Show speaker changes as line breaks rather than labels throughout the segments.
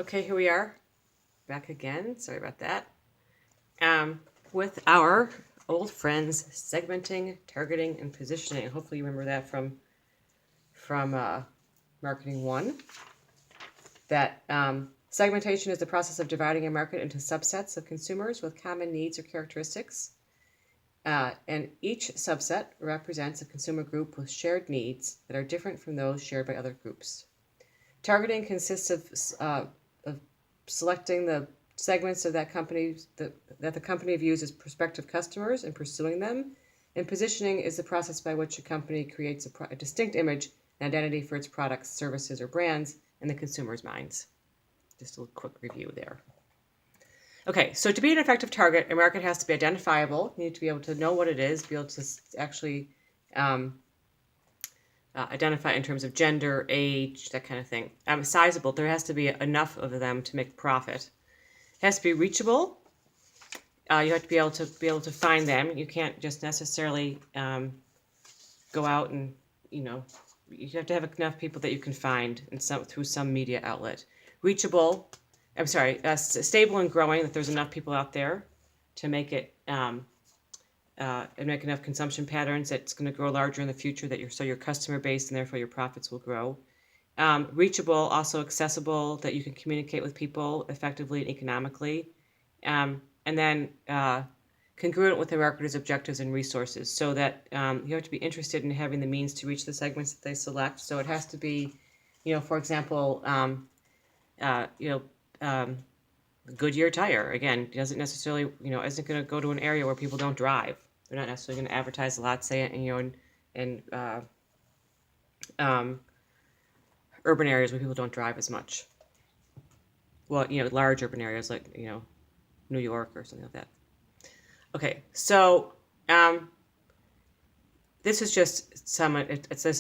Okay, here we are, back again. Sorry about that. With our old friends, segmenting, targeting, and positioning. Hopefully you remember that from Marketing 1. That segmentation is the process of dividing a market into subsets of consumers with common needs or characteristics. And each subset represents a consumer group with shared needs that are different from those shared by other groups. Targeting consists of selecting the segments of that company that the company views as prospective customers and pursuing them. And positioning is the process by which a company creates a distinct image and identity for its products, services, or brands in the consumer's minds. Just a quick review there. Okay, so to be an effective target, a market has to be identifiable. You need to be able to know what it is, be able to actually identify in terms of gender, age, that kind of thing. Sizable, there has to be enough of them to make profit. It has to be reachable. You have to be able to find them. You can't just necessarily go out and you have to have enough people that you can find through some media outlet. Reachable. Stable and growing. That there's enough people out there to make it and make enough consumption patterns that's going to grow larger in the future. So your customer base and therefore your profits will grow. Reachable, also accessible, that you can communicate with people effectively and economically. And then congruent with the marketer's objectives and resources, so that you have to be interested in having the means to reach the segments that they select. So it has to be, for example, Goodyear tire, again, doesn't necessarily, isn't going to go to an area where people don't drive. They're not necessarily going to advertise a lot, say, in urban areas where people don't drive as much. Well, large urban areas like, New York or something like that. Okay, so this is just this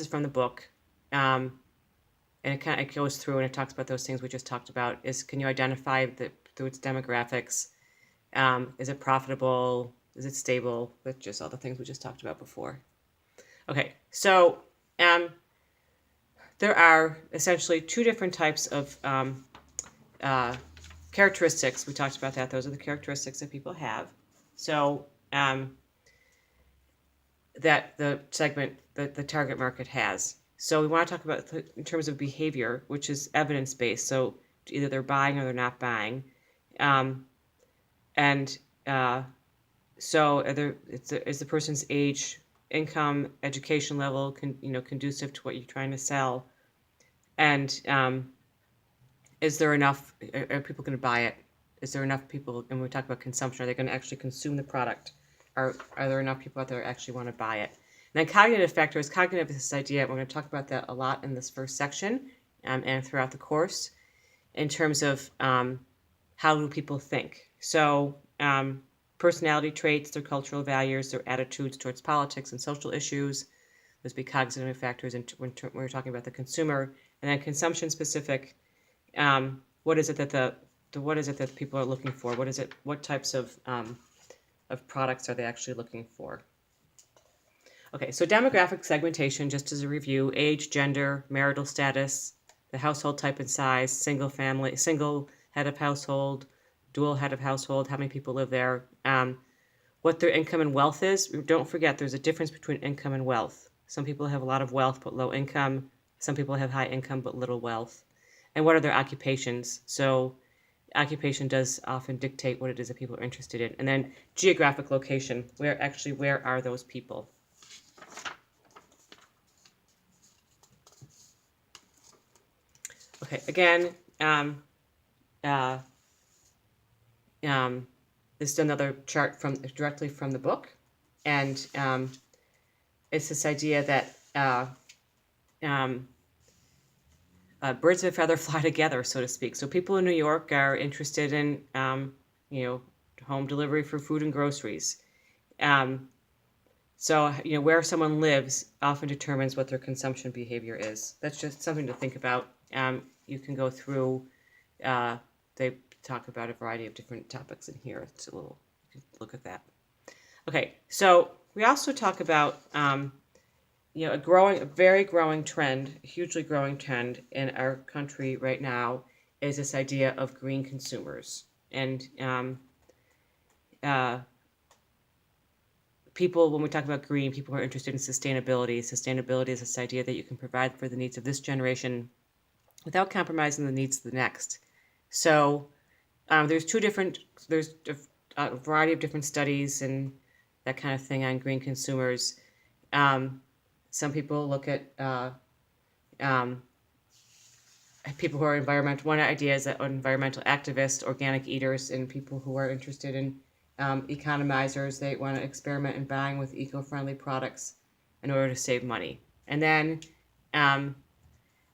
is from the book, and it goes through and it talks about those things we just talked about. Can you identify through its demographics? Is it profitable? Is it stable? With just all the things we just talked about before. Okay, so there are essentially two different types of characteristics. We talked about that. Those are the characteristics that people have. So that the target market has. So we want to talk about in terms of behavior, which is evidence-based. So either they're buying or they're not buying. So is the person's age, income, education level conducive to what you're trying to sell? And is there enough, are people going to buy it? Is there enough people, and when we talk about consumption, are they going to actually consume the product? Are there enough people out there that actually want to buy it? And then cognitive factors. Cognitive is this idea, we're going to talk about that a lot in this first section and throughout the course, in terms of how do people think. So personality traits, their cultural values, their attitudes towards politics and social issues. Those be cognitive factors when we're talking about the consumer. And then consumption specific, what is it that people are looking for? What types of products are they actually looking for? Okay, so demographic segmentation, just as a review: age, gender, marital status, the household type and size, single head of household, dual head of household, how many people live there, what their income and wealth is. Don't forget, there's a difference between income and wealth. Some people have a lot of wealth but low income. Some people have high income but little wealth. And what are their occupations? So occupation does often dictate what it is that people are interested in. And then geographic location, where are those people? Okay, again, this is another chart directly from the book, and it's this idea that birds of a feather fly together, so to speak. So people in New York are interested in, home delivery for food and groceries. So where someone lives often determines what their consumption behavior is. That's just something to think about. You can go through. They talk about a variety of different topics in here. It's a little. You can look at that. Okay, so we also talk about. A very growing trend, hugely growing trend in our country right now is this idea of green consumers. And people, when we talk about green, people are interested in sustainability. Sustainability is this idea that you can provide for the needs of this generation without compromising the needs of the next. So there's a variety of different studies and that kind of thing on green consumers. Some people look at people who are environmental. One idea is that environmental activists, organic eaters, and people who are interested in economizers. They want to experiment in buying with eco-friendly products in order to save money. And then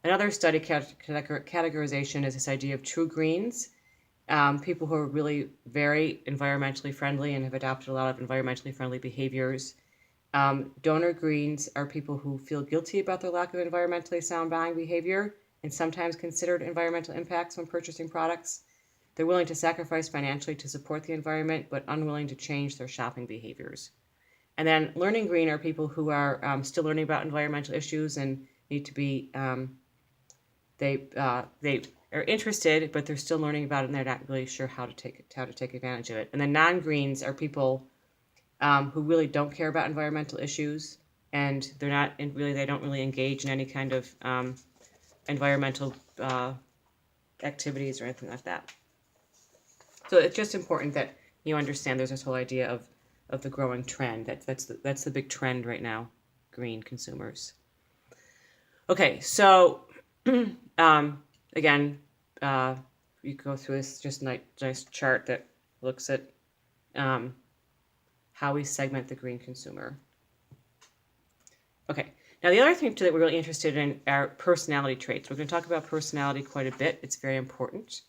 another study categorization is this idea of true greens. People who are really very environmentally friendly and have adopted a lot of environmentally friendly behaviors. Donor greens are people who feel guilty about their lack of environmentally sound buying behavior and sometimes considered environmental impacts when purchasing products. They're willing to sacrifice financially to support the environment, but unwilling to change their shopping behaviors. And then learning green are people who are still learning about environmental issues and need to be, they are interested, but they're still learning about it and they're not really sure how to take advantage of it. And then non-greens are people who really don't care about environmental issues, and they don't really engage in any kind of environmental activities or anything like that. So it's just important that you understand there's this whole idea of the growing trend. That's the big trend right now, green consumers. Okay, so again, you go through this just nice chart that looks at how we segment the green consumer. Okay, now the other thing too that we're really interested in are personality traits. We're going to talk about personality quite a bit. It's very important.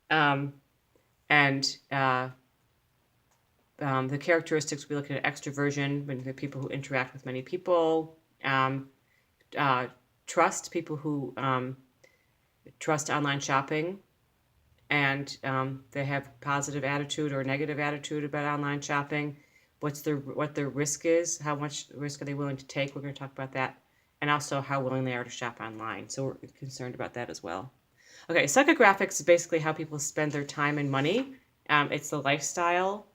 The characteristics, we look at extroversion, when the people who interact with many people, trust, people who trust online shopping, and they have positive attitude or negative attitude about online shopping. What their risk is, how much risk are they willing to take? We're going to talk about that, and also how willing they are to shop online. So we're concerned about that as well. Okay, psychographics is basically how people spend their time and money. It's the lifestyle,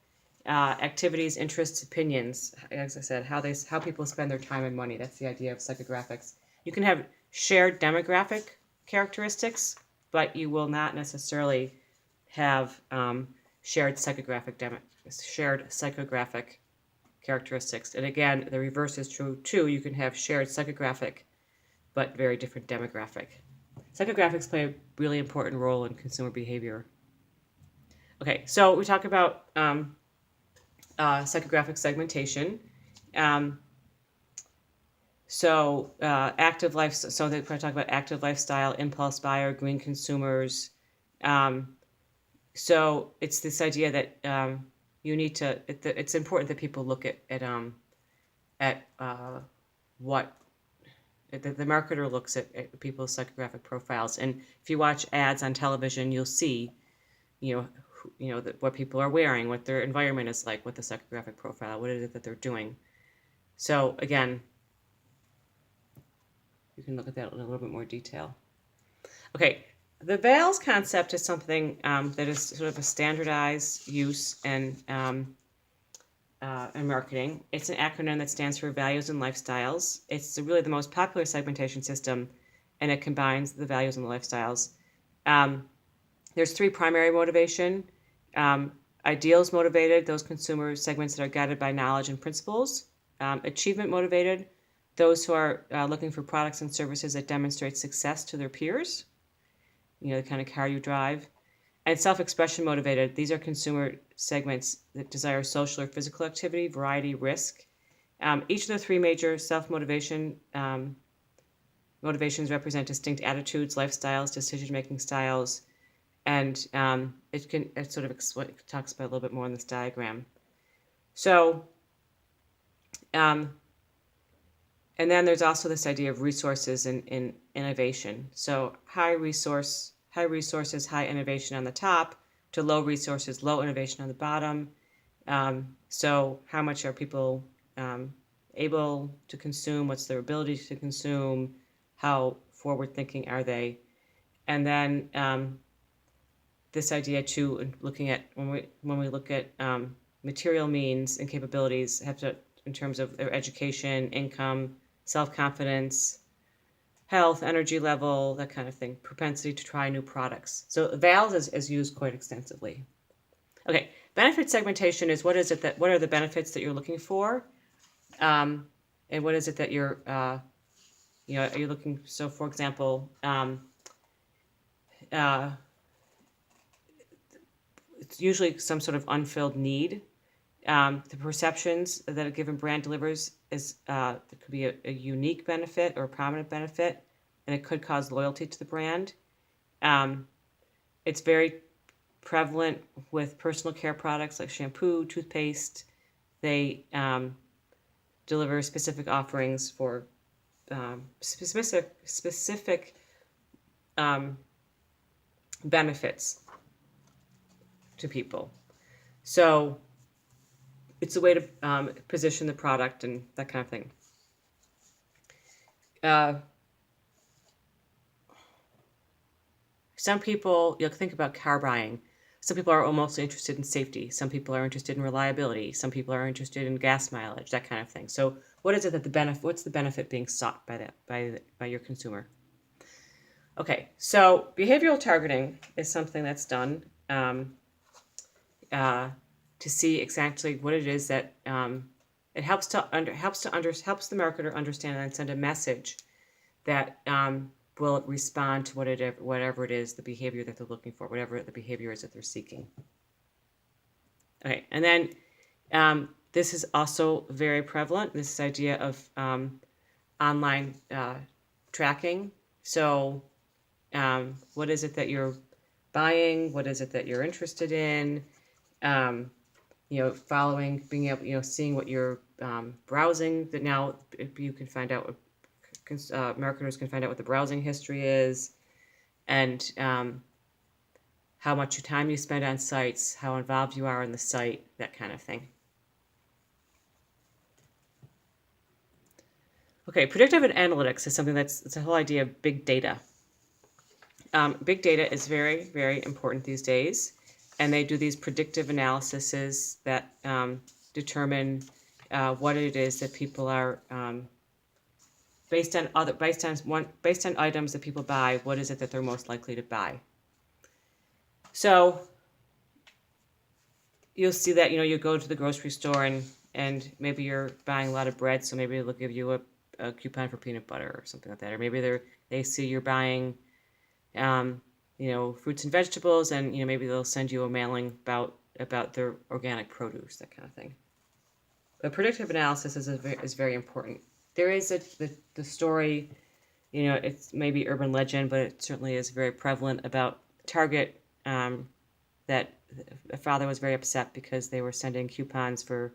activities, interests, opinions. As I said, how people spend their time and money. That's the idea of psychographics. You can have shared demographic characteristics, but you will not necessarily have shared psychographic characteristics. And again, the reverse is true too. You can have shared psychographic, but very different demographic. Psychographics play a really important role in consumer behavior. Okay, so we talk about psychographic segmentation. So active life. So they talk about active lifestyle, impulse buyer, green consumers. So it's this idea that you need to. It's important that people look at what the marketer looks at people's psychographic profiles. And if you watch ads on television, you'll see, what people are wearing, what their environment is like, what the psychographic profile, what is it that they're doing. So again, you can look at that in a little bit more detail. Okay, the VALS concept is something that is sort of a standardized use in marketing. It's an acronym that stands for Values and Lifestyles. It's really the most popular segmentation system, and it combines the values and the lifestyles. There's three primary motivation. Ideals motivated, those consumer segments that are guided by knowledge and principles. Achievement motivated, those who are looking for products and services that demonstrate success to their peers, the kind of car you drive. And self-expression motivated, these are consumer segments that desire social or physical activity, variety, risk. Each of the three major self-motivation motivations represent distinct attitudes, lifestyles, decision-making styles, and it sort of talks about a little bit more in this diagram. So, and then there's also this idea of resources and innovation. So high resources, high innovation on the top, to low resources, low innovation on the bottom. So how much are people able to consume? What's their ability to consume? How forward-thinking are they? And then this idea too, looking at when we look at material means and capabilities, have to in terms of their education, income, self-confidence, health, energy level, that kind of thing, propensity to try new products. So VALS is used quite extensively. Okay, benefit segmentation is what are the benefits that you're looking for, and what is it that you're are you looking? So, for example, it's usually some sort of unfilled need. The perceptions that a given brand delivers it could be a unique benefit or a prominent benefit, and it could cause loyalty to the brand. It's very prevalent with personal care products like shampoo, toothpaste. They deliver specific offerings for specific benefits to people. So it's a way to position the product and that kind of thing. Some people, think about car buying. Some people are mostly interested in safety. Some people are interested in reliability. Some people are interested in gas mileage, that kind of thing. So what is it that what's the benefit being sought by your consumer? Okay, so behavioral targeting is something that's done to see exactly what it is that it helps the marketer understand and send a message that will respond to whatever it is, the behavior that they're looking for, whatever the behavior is that they're seeking. Okay, and then this is also very prevalent, this idea of online tracking. So what is it that you're buying? What is it that you're interested in? Following, being able, seeing what you're browsing. That now you can find out, marketers can find out what the browsing history is, and how much time you spend on sites, how involved you are in the site, that kind of thing. Okay, predictive analytics is something it's the whole idea of big data. Big data is very, very important these days, and they do these predictive analyses that determine what it is that people are based on items that people buy. What is it that they're most likely to buy? So you'll see that you go to the grocery store and maybe you're buying a lot of bread, so maybe they'll give you a coupon for peanut butter or something like that, or maybe they see you're buying fruits and vegetables, and maybe they'll send you a mailing about their organic produce, that kind of thing. But predictive analysis is very important. There is the story, it's maybe urban legend, but it certainly is very prevalent about Target, that a father was very upset because they were sending coupons for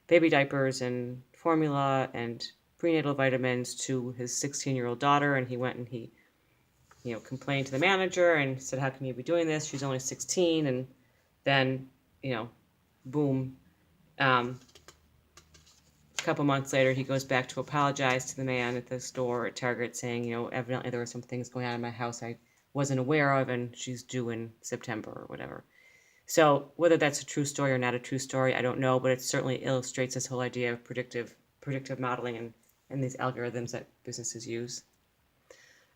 baby diapers and formula and prenatal vitamins to his 16-year-old daughter, and he went and he complained to the manager and said, how can you be doing this? She's only 16. And then, boom, a couple months later, he goes back to apologize to the man at the store at Target, saying, evidently there were some things going on in my house I wasn't aware of, and she's due in September or whatever. So whether that's a true story or not a true story, I don't know, but it certainly illustrates this whole idea of predictive modeling and these algorithms that businesses use.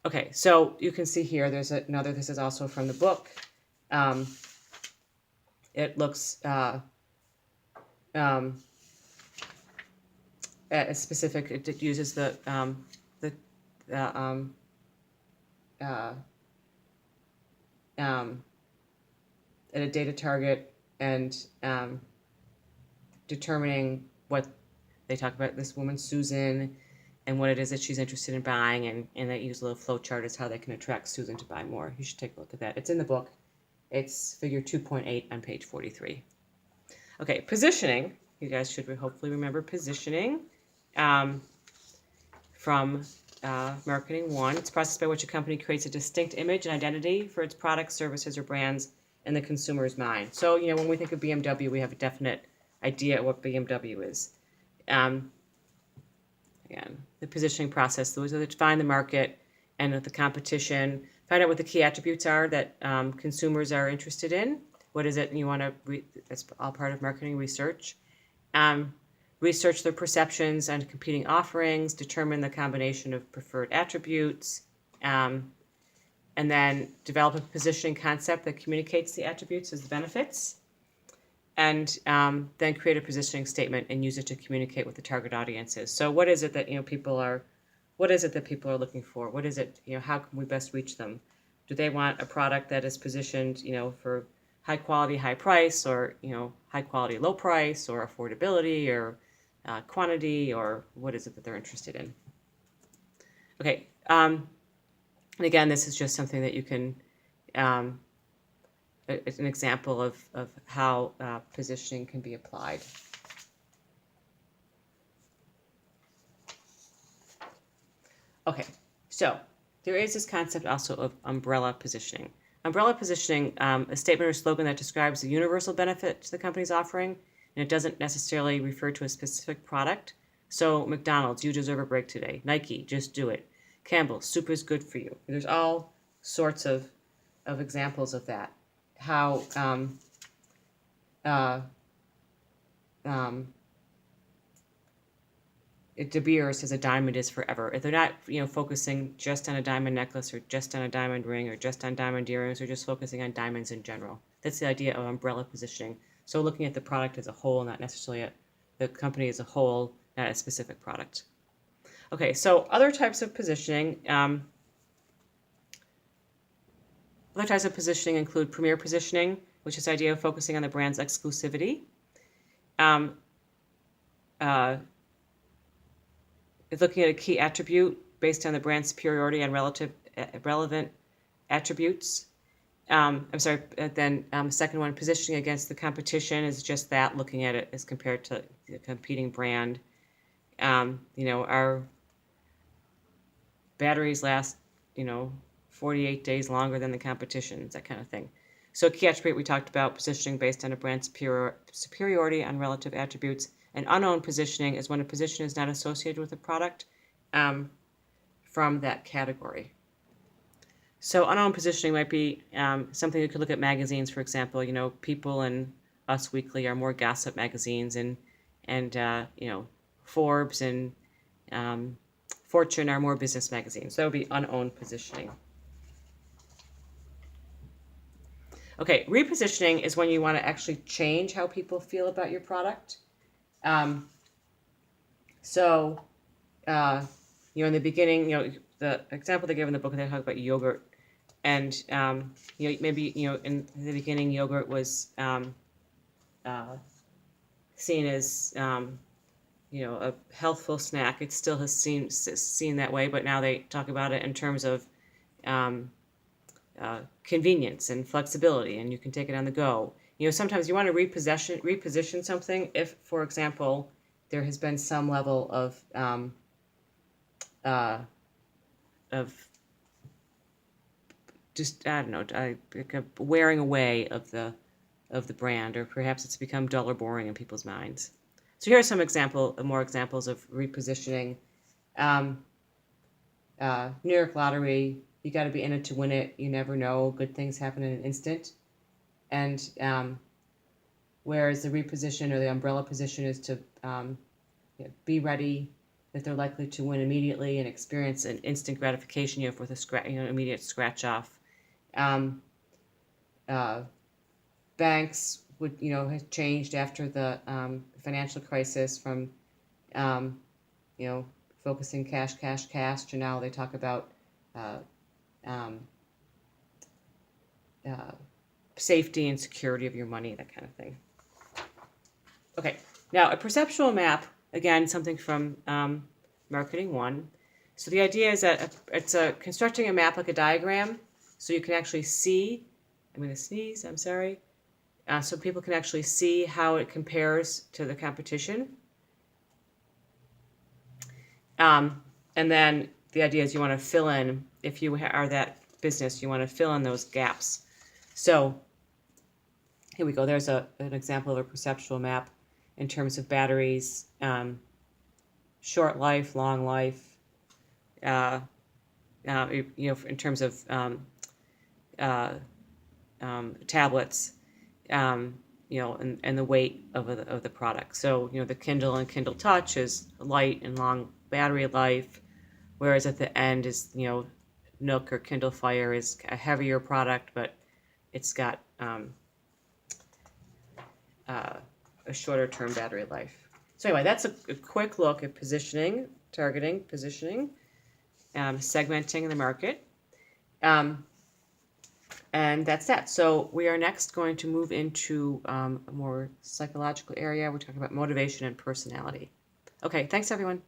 Okay, so you can see here, there's another, this is also from the book. It looks at a specific, it uses at a data target and determining what they talk about, this woman, Susan, and what it is that she's interested in buying, and they use a little flow chart as how they can attract Susan to buy more. You should take a look at that. It's in the book. It's figure 2.8 on page 43. Okay, positioning. You guys should hopefully remember positioning from Marketing 1. It's a process by which a company creates a distinct image and identity for its products, services, or brands in the consumer's mind. So, when we think of BMW, we have a definite idea of what BMW is. Again, the positioning process, those are that define the market and the competition, Find out what the key attributes are that consumers are interested in. What is it you want to, that's all part of marketing research. Research their perceptions and competing offerings, determine the combination of preferred attributes, and then develop a positioning concept that communicates the attributes as the benefits, and then create a positioning statement and use it to communicate with the target audiences. So what is it that what is it that people are looking for? What is it, how can we best reach them? Do they want a product that is positioned, for high quality, high price, or, high quality, low price, or affordability, or quantity, or what is it that they're interested in? Okay. And again, this is just something that you can, it's an example of how positioning can be applied. Okay, so there is this concept also of umbrella positioning. Umbrella positioning, a statement or slogan that describes the universal benefit the company's offering, and it doesn't necessarily refer to a specific product. So McDonald's, you deserve a break today. Nike, just do it. Campbell, soup is good for you. There's all sorts of examples of that. How De Beers says a diamond is forever. If they're not, focusing just on a diamond necklace or just on a diamond ring or just on diamond earrings or just focusing on diamonds in general. That's the idea of umbrella positioning. So looking at the product as a whole, not necessarily at the company as a whole, not a specific product. Okay, so other types of positioning. Other types of positioning include premier positioning, which is the idea of focusing on the brand's exclusivity. Looking at a key attribute based on the brand superiority and relevant attributes. Second one, positioning against the competition is just that, looking at it as compared to the competing brand. Our batteries last, 48 days longer than the competition, that kind of thing. So key attribute we talked about, positioning based on a brand superiority on relative attributes. And unknown positioning is when a position is not associated with a product from that category. So unknown positioning might be something you could look at magazines, for example. People and Us Weekly are more gossip magazines, and Forbes and Fortune are more business magazines. So that would be unknown positioning. Okay, repositioning is when you want to actually change how people feel about your product. In the beginning, the example they give in the book, they talk about yogurt, and maybe in the beginning, yogurt was seen as a healthful snack. It still has seen that way, but now they talk about it in terms of convenience and flexibility, and you can take it on the go. Sometimes you want to reposition something if, for example, there has been some level of just, I don't know, like a wearing away of the brand, or perhaps it's become dull or boring in people's minds. So here are some more examples of repositioning. New York Lottery, you got to be in it to win it. You never know. Good things happen in an instant. And whereas the reposition or the umbrella position is to be ready, that they're likely to win immediately and experience an instant gratification, with a immediate scratch off. Banks would, have changed after the financial crisis from, focusing cash to now they talk about safety and security of your money, that kind of thing. Okay, now a perceptual map, again, something from Marketing 1. So the idea is that it's constructing a map like a diagram, so you can actually see, I'm going to sneeze, I'm sorry, so people can actually see how it compares to the competition. And then the idea is you want to fill in, if you are that business, you want to fill in those gaps. So here we go. There's an example of a perceptual map in terms of batteries, short life, long life, in terms of tablets, and the weight of the product. So, the Kindle and Kindle Touch is light and long battery life, whereas at the end is, Nook or Kindle Fire is a heavier product, but it's got a shorter term battery life. So anyway, that's a quick look at positioning, targeting, positioning, segmenting the market. And that's that. So we are next going to move into a more psychological area. We're talking about motivation and personality. Okay, thanks everyone.